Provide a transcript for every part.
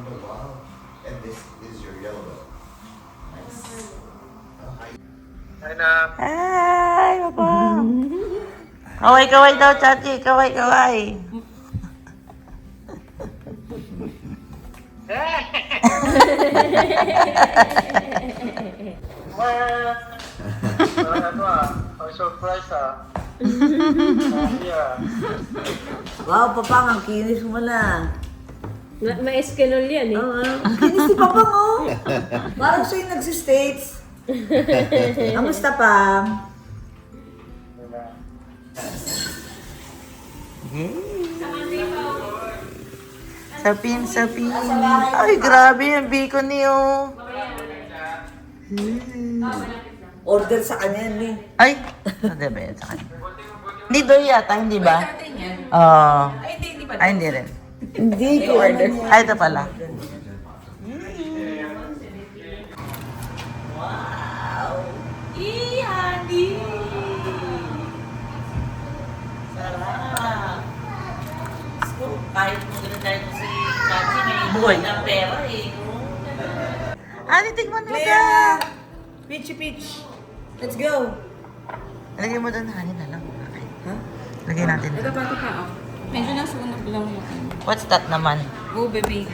wow. And this is your yellow. Nice. Hi na. Hi, Papa. Kaway-kaway daw, Chachi. Kaway-kaway. Ano ang surprise Yeah. Wow, Papa, ang kinis mo na. Ma-escanol yan eh. Oo, ang kinis ni Papa mo. Parang siya yung nagsi-States. Kamusta pa? Sapin, sapin. Ay, grabe yung bacon niyo. Order sa kanya ni. Ay, hindi ba yan sa kanya? Hindi doon yata, hindi ba? Oo. Ay, hindi rin. Hindi ko order. Ay, ito pala. Wow! Honey! Sarap! So, kahit mo ganun tayo si Chachi, may buhay ng pera eh. Honey, tigman mo ka! Peachy peach. Let's go. Lagay mo doon, honey na lang. Okay. Huh? Lagay natin. Ito pa ito pa. Oh. Medyo nasunog lang yung What's that naman? Go, baby.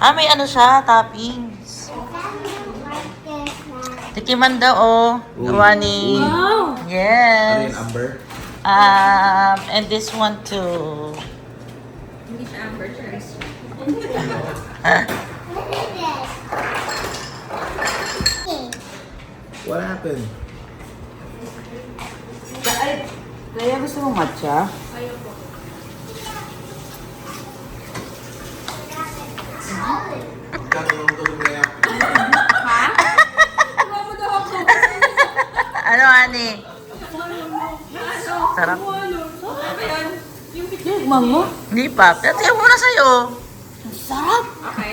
Ah, may ano siya, toppings. Tikiman daw, oh. Gawa ni... Wow! Ano Yes. yun, Amber? And this one too. Hindi siya amber, cherries. What happened? Ay, Leia, gusto mo matcha? Ayaw po. Tulog na yan. Ano mo daw ako? Ano, honey? Sarap. Ano? Ano yan? Yung Tikman mo? Hindi pa. Pero tiyan mo na sa'yo. Sarap. Okay.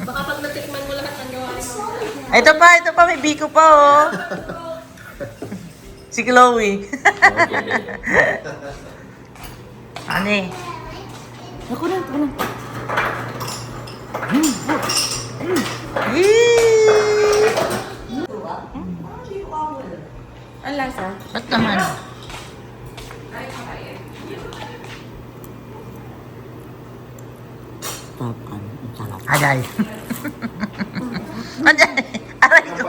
Baka pag natikman mo lahat ng gawa ni Mama. Ito pa. May biko pa, oh. Si Chloe. Honey. Ako na. Ang lasa? Ba't naman? Aday. Aday. Aray ko.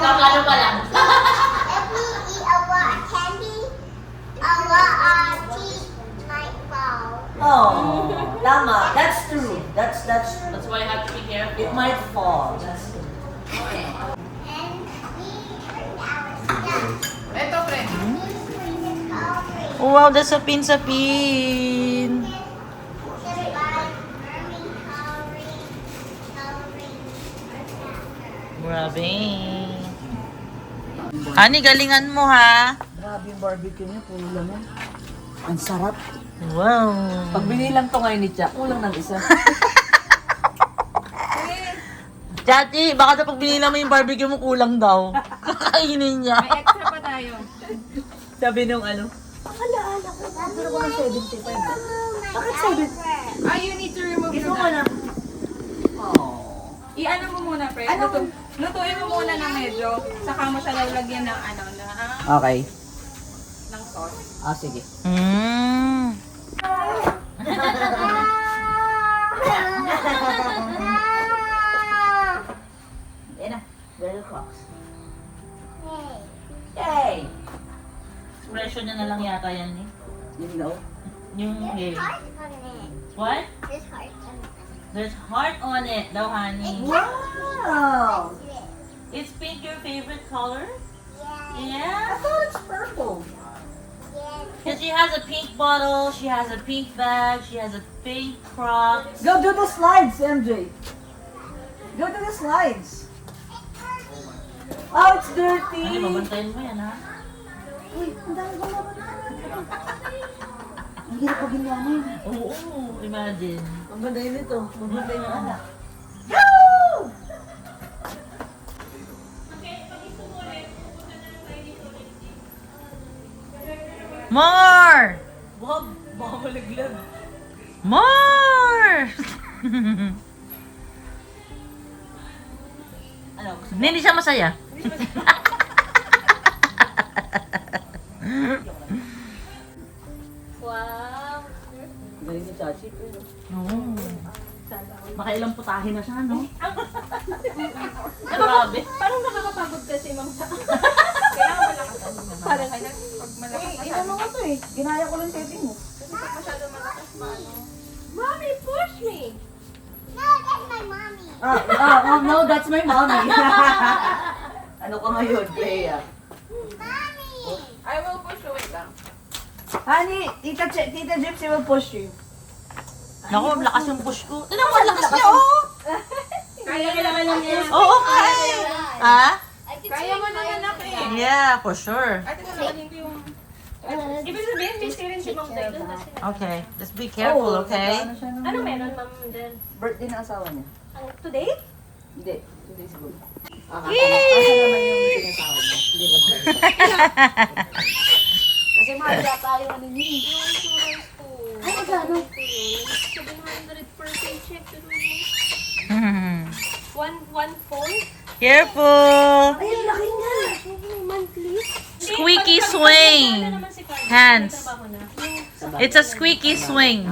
Kakalo pa lang. Oh, tama. That's true. That's why I have to be careful. It might fall. That's true. Ito, friend. Wow, that's sapin. Grabe. Honey, galingan mo ha. Grabe yung barbecue niya, puro laman. Ang sarap. Wow. Pag binilang to ngayon ni Cha, kulang ng isa. Chati, baka sa pag binila mo yung barbecue mo kulang daw. Kakainin niya. May extra pa tayo. Sabi nung ano, akalaala ko, pero ko ng 75. Bakit 70? Ah, you need to remove Gusto your ko na. I-ano mo muna, friend. Lutuin mo muna ng medyo. Saka mo siya lalagyan ng Okay. ng sauce. Ah, sige. Mm. Yan na. Little clocks. Yay! Expression niya na lang yata yan eh. You know? Yung hey. What? There's heart on it daw, honey. Wow! Is pink your favorite color? I Yeah. thought it's purple. Because she has a pink bottle, she has a pink bag, she has a pink Crocs. Go do the slides, MJ. Go do the slides. Oh, it's dirty. Honey, babantayan mo yan, ha? Uy, ang dami ko naman. Ang hirap pa ginawa mo yun. Oo, imagine. Ang banday nito. Ang banday na anak. More! Wag, baka malaglag. More! Ano, gusto Hindi siya masaya. Wow. galing ni Chachi. Oo. Baka ilang putahin na siya, no? Grabe. Parang nakakapagod kasi, Ma'am Sa. Kaya malakas. Parang pag malakas na Ano nga to eh. Ginaya ko lang setting mo. Kasi pag masyado malakas paano. Mommy, push me! No, that's my mommy. Ano ka ngayon, Clea? I will push you, wait lang. Honey, Tita Gypsy will push you. Naku, lakas yung push ko. Tignan mo, lakas niya, oh! Kaya kailangan lang niya. Oo, kaya. Ha? Kaya mo naman anak eh. Yeah, for sure. Ate ko naman yung Ibig sabihin, busy rin si Ma'am Day doon kasi. Okay, just be careful, okay? Ano meron, Ma'am Del? Birthday ng asawa niya. Today? Hindi, 2 days ago. Kasi naman yung sinasawa niya. Hindi na Kasi mahal tayo ano niya. Ay, magkano? 700 per paycheck. One phone? Careful! Ay, ang laki niya. Monthly? Squeaky swing. Hands. It's a squeaky swing.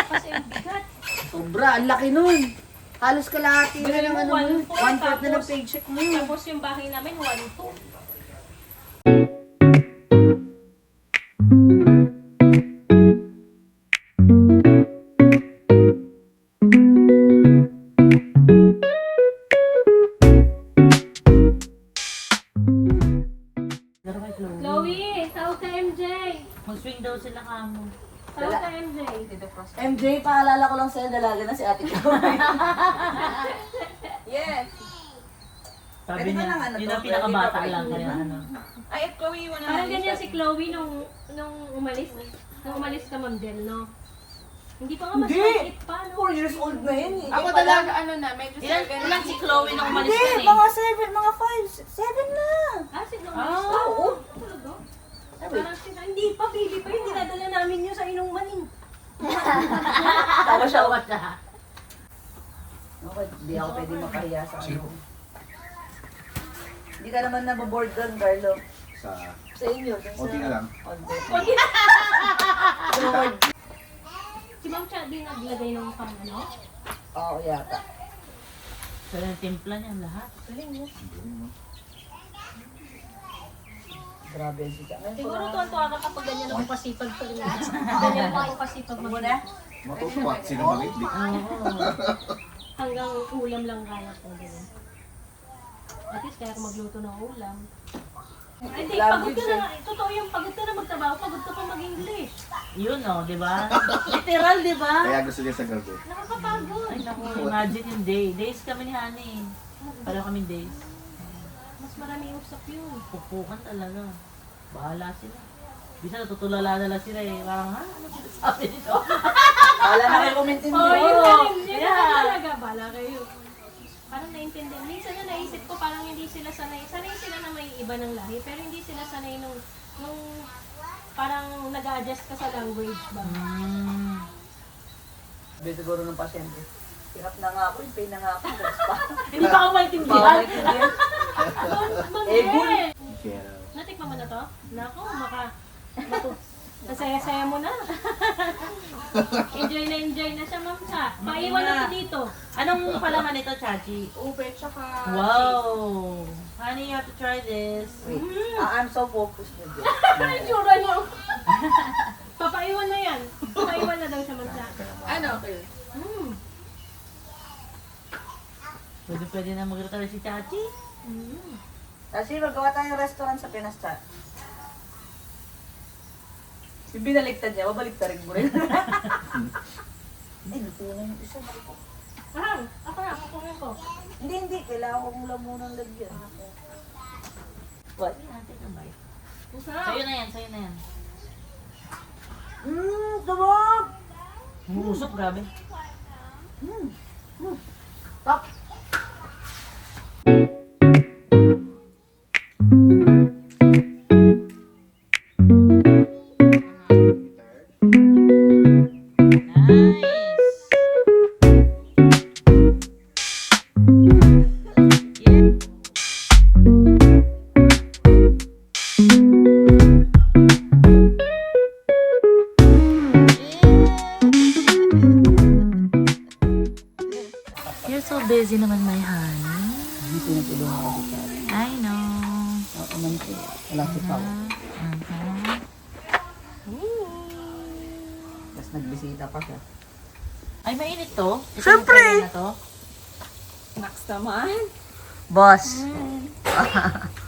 Kasi bigat. Sobra, ang laki nun. Halos kalahati na ng ano mo. 1/4 na ng Tapos- paycheck mo yun. Tapos yung bahay namin, 1-2. Chloe, tawag ka MJ. Mag-swing daw sila kamo. Tawag ka MJ. MJ, paalala ko lang sa'yo, dalaga na si ate ko. yes. Sabi Pwede ba niya, lang ano yun to? ang pinakabata Pwede lang. ba Kaya ano. Ay, at Chloe, wala Parang ganyan si Chloe nung umalis. Nung umalis ka, Ma'am Del, no? Hindi pa nga mas Hindi. maliit pa, no? 4 years old na yun eh. Ako talaga, ano na, medyo Ilan si Chloe nung umalis Hindi, ka eh? mga 7, mga 5, 7 na. Ah, nung umalis ka? Oo. Talaga? Parang sila, hindi pa, baby pa. Hindi nadala namin yun sa inuman. Tawa siya. Tawa siya. Okay, hindi ako pwede makahiya sa ano. Hindi ka naman nababoard doon, Carlo. Sa Sa inyo. dun sa- konti na lang. Konti. Si Ma'am Cha din naglagay ng pang ano? Oo, yata. So, yung timpla niya lahat. Grabe si Cha. Siguro tuwan-tuwa ka kapag ganyan ako pasipag pa rin. Ganyan ako pasipag Ano mag na? Matutuwa, sino mangitli. Hanggang ulam lang kaya ko. Ganyan. At least kaya ako magluto ng ulam. Ay, hindi, pagod ka na. Totoo yung pagod ka na magtrabaho, pagod ka pa mag-English. Yun oh, di ba? Literal, di ba? Kaya gusto niya sa gabi. Nakakapagod. Ay naku, imagine yung day. Days kami ni Honey. Pareho kami days. Mas marami usap yun. Pupukan talaga. Bahala sila. Bisa natutulala na lang sila eh. Parang, ha? Ano sinasabi nito? Wala na kayo kumintindi. Oh, yun Oo. lang. Yun Yeah. lang talaga. Bala kayo. Parang naintindihan. Minsan na naisip ko, parang hindi sila sanay. Sanay sila na may iba ng lahi, pero hindi sila sanay nung parang nag-adjust ka sa language ba? Sabi siguro ng pasyente. Hirap na nga ako, yung pain na nga ako. Tapos pa. Hindi pa ako maintindihan. Mabel! Kaya, Natikman mo na to? Nako, Nasaya-saya mo na. enjoy na siya, Ma'am Cha. Paiwan na to dito. Anong palaman nito, Chachi? ube tsaka Wow! Honey, you have to try this. Wait, I'm so focused with this. Ano yung tsura niyo? Papaiwan na yan. Papaiwan na daw siya, Ma'am Cha. ano, okay. Pwede na mag-retire si Chachi. Kasi magawa tayong restaurant sa Pinas Chat. Yung binaligtad niya, babaliktad rin mo rin. Ay, natuloy na yung isa. Ahang, ako na, kukunin ko. Hindi. Kailangan ko mula munang lagyan. What? Ate, na bite. Masarap. Sa'yo na yan, sa'yo na yan. Sarap! Umusok, grabe. Tak! Nice. You're so busy naman, my honey. Hindi pinatulungan ako dito. I know. Ako man po. Wala si Pao. Tapos nagbisita pa siya. Ay, mainit to? Ito Siyempre. yung kaya na to? Next naman. Boss,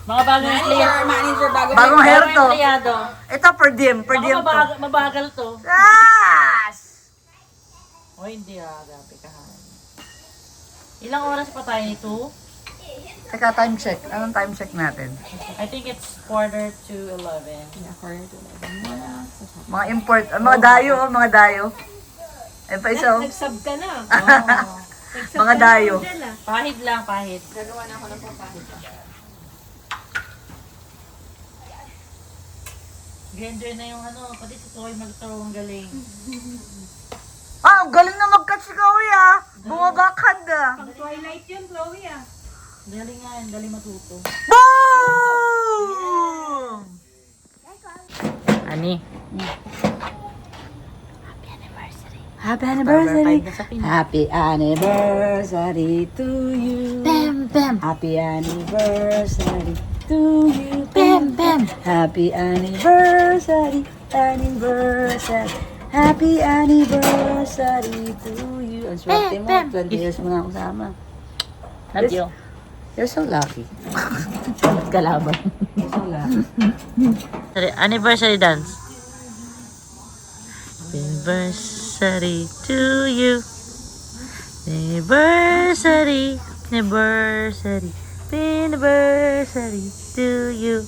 Mga bagong empleyado. Manager, bago bagong hair Bagong to. empleyado. Ito per diem Baka to. mabagal to. Yes! O hindi grabe ka. Ilang oras pa tayo nito? Teka, time check. Anong time check natin? I think it's 10:45 to 11. Mga import, mga dayo, mga dayo. Ayun pa isa. oh. Nag-sub ka na. Nag-sub Mga ka na, dayo. Angel, ah. Pahid lang, pahid. Gagawa na ako ng papahit. Enjoy na yung ano, pati si Chloe mag-throw, ang galing. Ah, ang galing na mag-catch si Chloe ah. Bumabackhand ah. Pang Twilight yun, Chloe, ah. Galing nga, ang galing matuto. Boom! Ani? Happy Anniversary. Happy anniversary to you. Bam, bam. Happy anniversary to you. Bam, bam. Happy anniversary, anniversary. Happy anniversary to you. Ang swerte mo, 20 years mo na kasama. Love you. You're so lucky. Kalaban. You're so lucky. Anniversary dance. Anniversary to you. Anniversary. Anniversary. Anniversary to you.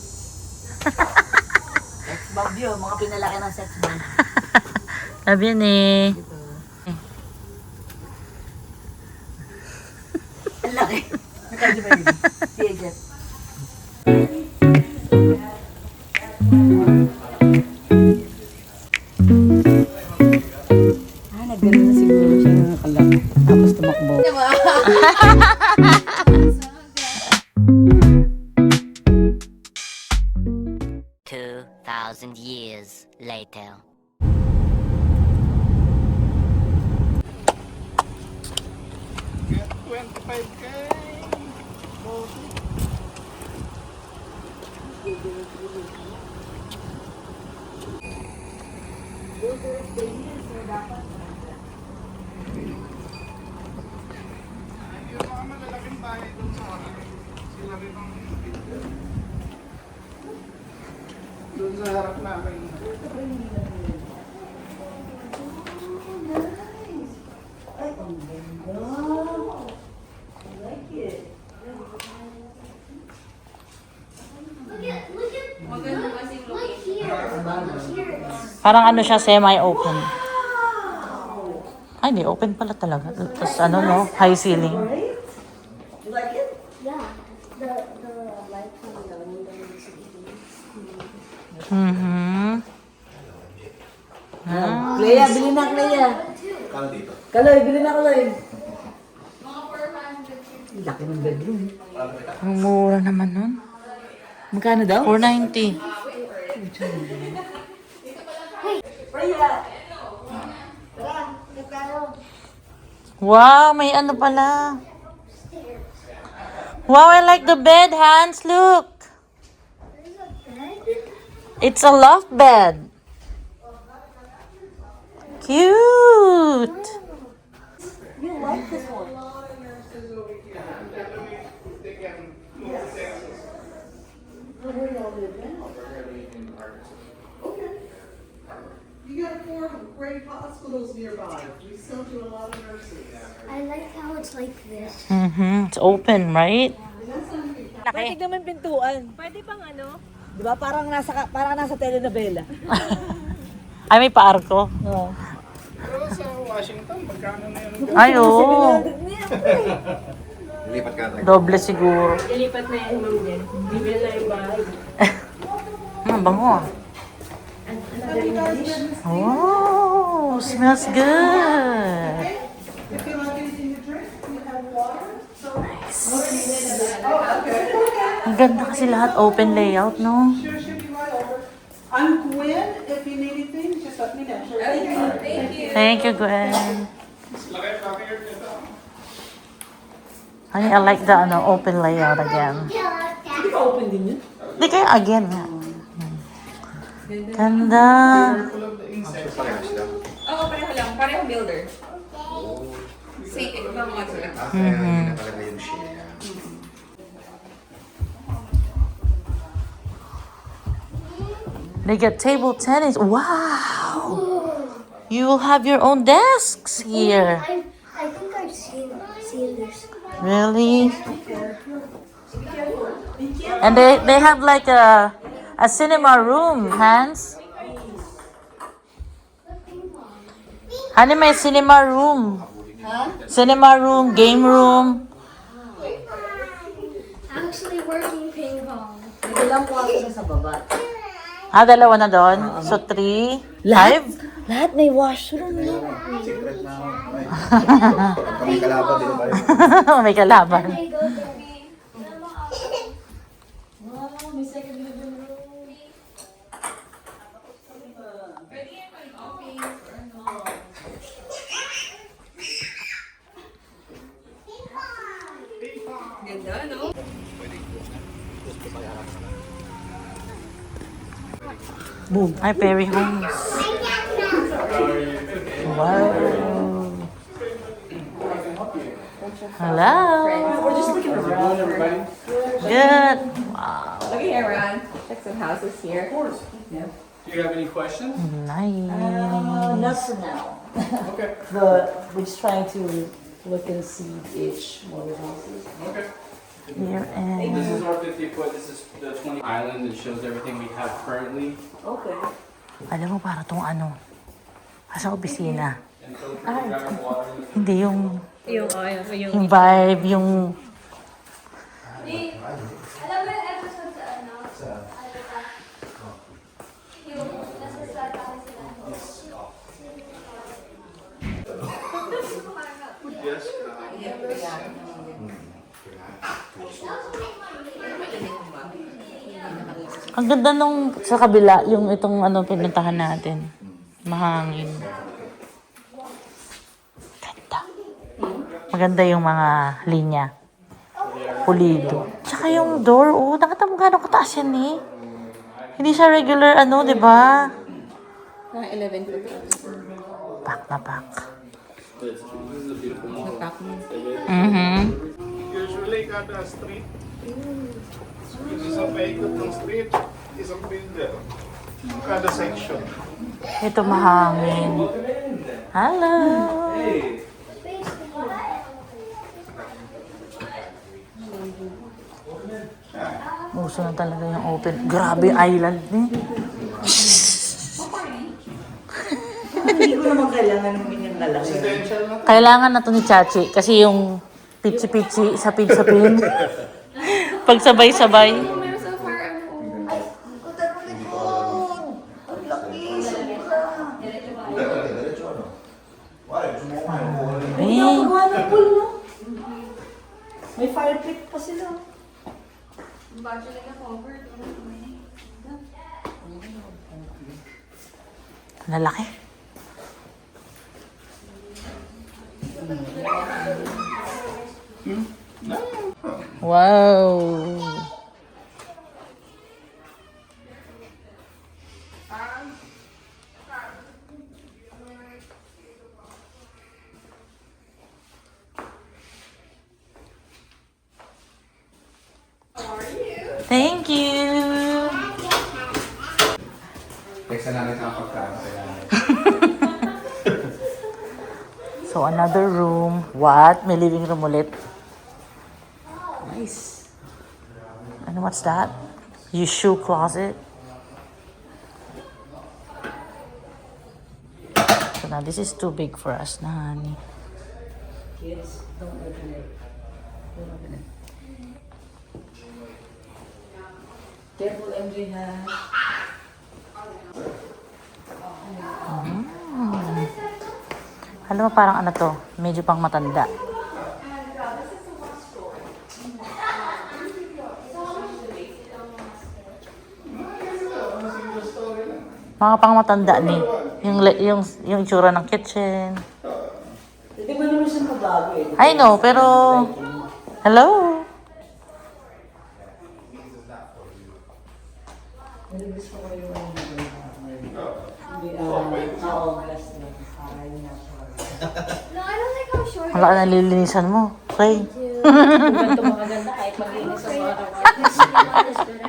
Sex bomb yun, mga pinalaki ng sex bomb. Sabi yan eh. Ang laki. Nakadyo ba yun? Sige, Jeff. Nagdala na siguro siya ng kalak. Tapos tumakbo. 2,000 years later. Doon sa harap namin. Ay, ang ganda. I like it. Maganda kasi location. Parang ano siya, semi-open. Ay, hindi. Open pala talaga. Tapos ano, no? High ceiling. Right? You like it? Yeah, the lights on the window is Mm-hmm. Clea, bili na Clea. Kano dito? Kaloy, bili na Kaloy. Laki ng bedroom. Ang mura naman nun. Magkano daw? 490. Wow, may ano pala. Wow, I like the bed, Hans. Look. It's a loft bed. Cute. You like this one? You got 4 great hospitals nearby. We sell to a lot of nurses. I like how it's like this. Mm-hmm. It's open, right? Pwede naman pintuan. Pwede pang ano? Di ba? Parang nasa telenovela. Ay, may paarko. Oo. Pero sa Washington, magkano na yun? Ay, oo. Lipat ka tayo. Doble siguro. Ilipat na yan, ma'am, din. Bibili na yung bahay. Ang bango ah. Oh, smells good. If you like anything to drink, we have water. Ang ganda kasi lahat open layout, no? Sure, she'll be right over. I'm Gwen. If you need anything, just let me know. Thank you. Thank you, Gwen. Honey, I like the open layout again. Hindi ka open din yun? Di kaya again nga. Ganda. Parehas lang. Oo, pareho lang. Pareho builder. Same, ibang mga sila. Kaya hindi na talaga yung share. They get table tennis. Wow! You will have your own desks here. I think I've seen this. Really? And they have like a cinema room, Hans. Honey, may cinema room. Cinema room, game room. Actually working ping pong. Nagdalang po ako sa baba. Ah, dalawa na doon. So, 3. Live? Lahat may washroom. Secret na ako. Pag kami kalaban, di ba tayo? May kalaban. They go there. Ganda, no? Boom. Hi, Perry Homes. Wow. Hello. We're just looking around. Good. Wow. Looking around. Check some houses here. Of course. Yeah. Do you have any questions? Nice. Not for now. Okay. But we're just trying to look and see each one of the houses. Okay. Here and This is our 50-foot, this is the 20 island that shows everything we have currently. Okay. alam mo para tong sa opisina. And so we got our water. Hindi yung Yung vibe, yung Alam mo yung episode sa ano? Yung nasa start ako sila. ang ganda nung sa kabila, yung itong pinuntahan natin. Mahangin. Ganda. Maganda yung mga linya. Pulido. Tsaka yung door, nakita mo gano'ng kataas yan eh. Hindi siya regular di ba? 11 foot. Pack na pack. Napak mo. Usually kada street, isang paikot ng street, isang builder. Kada section. Ito mahangin. Hello! Uso na talaga yung open. Grabe yung island eh. Hindi ko naman kailangan ng ganyan kalaki. Kailangan na to ni Chachi kasi yung pichi-pichi, sapin-sapin. Pag sabay-sabay. Gawa ng pool, no? May fire pit pa sila. Lalaki. Wow. Thank you. Text na namin ang pagkain. So, another room. What? May living room ulit. Nice. Ano, what's that? Your shoe closet. na. This is too big for us na, honey. Kids, don't open it. Don't open it. Careful, MJ, ha? Alam mo, parang ano to, medyo pang matanda. Mga pang matanda ni. Yung itsura ng kitchen. Hindi mo naman siya mabago eh. I know, pero... Hello? Pero gusto ko yung last na. No, I don't like how short Wala ka nalilinisan mo. Okay. Kung ganito magaganda, kahit maglinis ang mga this is good.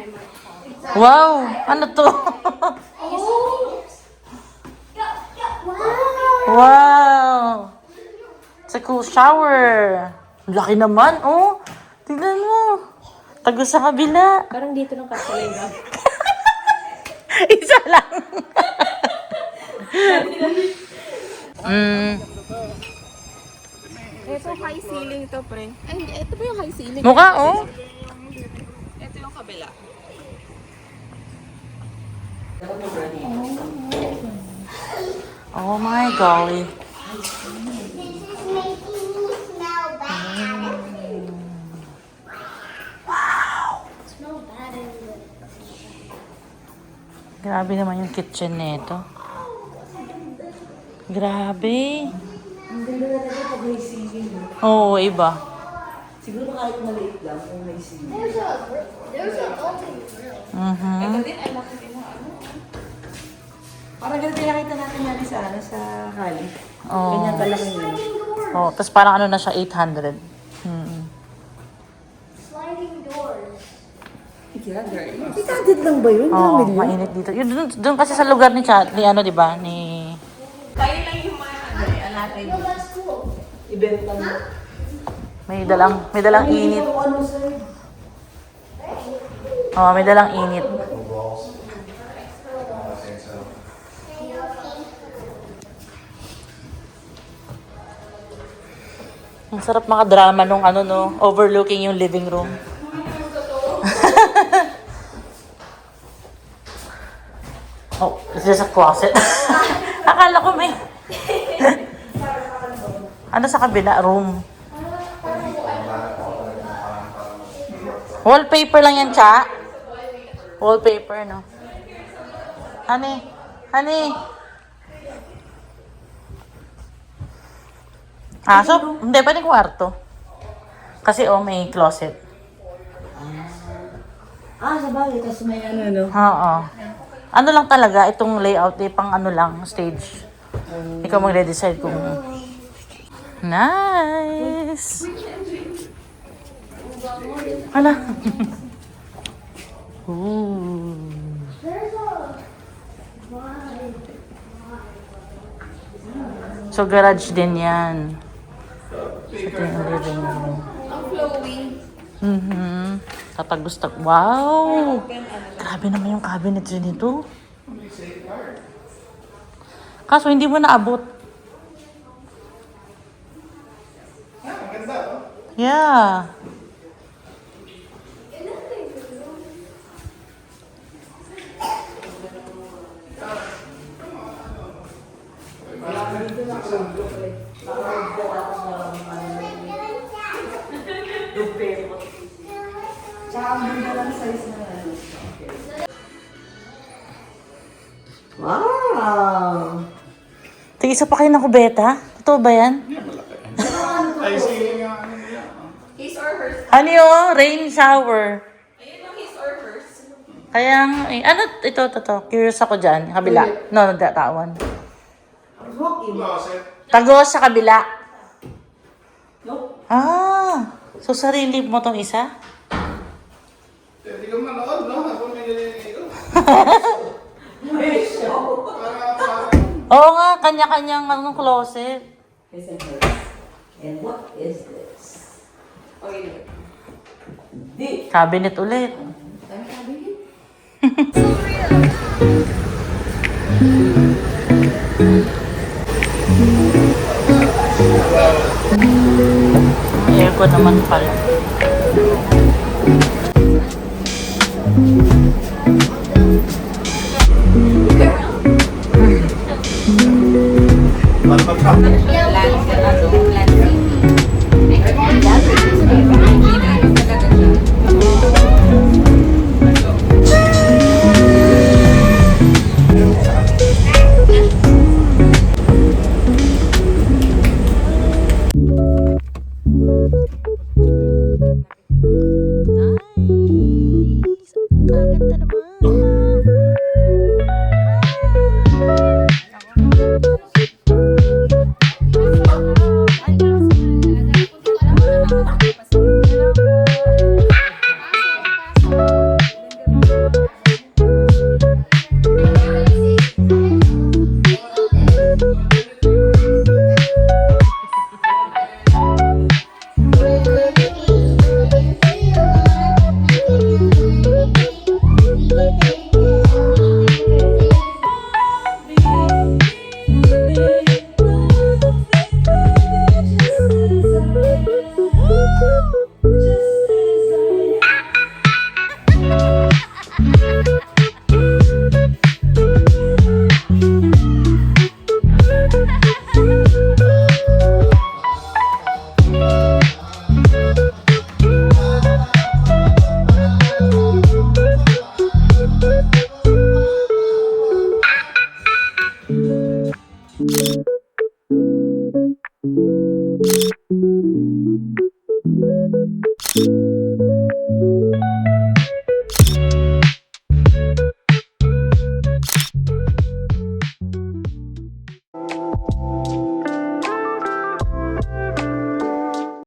Wow! Ano to? Wow! It's a cool shower. Laki naman, oh. Tignan mo. Tago sa kabila. Parang dito ng kasalinga. Isa lang. Ito high ceiling to, pre. Ay, hindi. Ito ba yung high ceiling? Mukha, oh. Ito yung kabila. Oh my golly. This is making me smell bad. Smell bad in the... Grabe naman yung kitchen nito. Grabe. Ang ganda na talaga pag may ceiling. Oo, iba. Siguro kahit maliit lang kung may ceiling. There's a open grill. Mhm. Ito din, ay laki din ng ano. Parang ganito nakita natin yan sa Cali. Oo. Ganyan kalaki yun. Sliding doors. Oh, tapos parang ano na siya, 800. Hmm. Sliding doors. Yeah, there is. Ikatid lang ba yun? Oo, mainit dito. Yun, dun kasi sa lugar ni Chat, ni ano, di ba? Ni... Tayo lang yung mga ano, alakay. No, that's cool. Ibenta mo. May dalang init. Ano sa'yo? Oh, may dalang init. Walls. I think so. Ang sarap makadrama nung ano, no? Overlooking yung living room. Oh, it's just a closet. Akala ko may... Ano sa kabila? Room. Wallpaper lang yan, Cha. Wallpaper, no? Honey. Honey. Ah, so, hindi, pwede kwarto. Kasi, oh, may closet. Sa bagay. Tapos may ano, no? Oo. Ano lang talaga, itong layout, pang ano lang, stage. Ikaw magde-decide kung... Nice! Hala. Ooh. So, garage din yan. Ito yung living room. Ang flowy. Mhm. Tatagos-tag. Wow! Grabe naman yung cabinet nito. Kaso hindi mo naabot. Yeah. Wow! Tig-isa pa kayo ng kubeta? Totoo ba yan? Ay, sige nga. Ano yan? His or hers. Ano yun? Rain shower. Ayun yung his or hers. Kaya, ano, ito. Curious ako dyan. Kabila. No, tawan. Closet. Tagos sa kabila. Nope. Ah, so sarili mo tong isa? Hindi ka manood, no? Ako may nililigo. Oo nga, kanya-kanyang anong closet. His and hers. And what is this? Okay. Cabinet ulit. Ang sabi niya? Aircon naman pala. Malapag ka.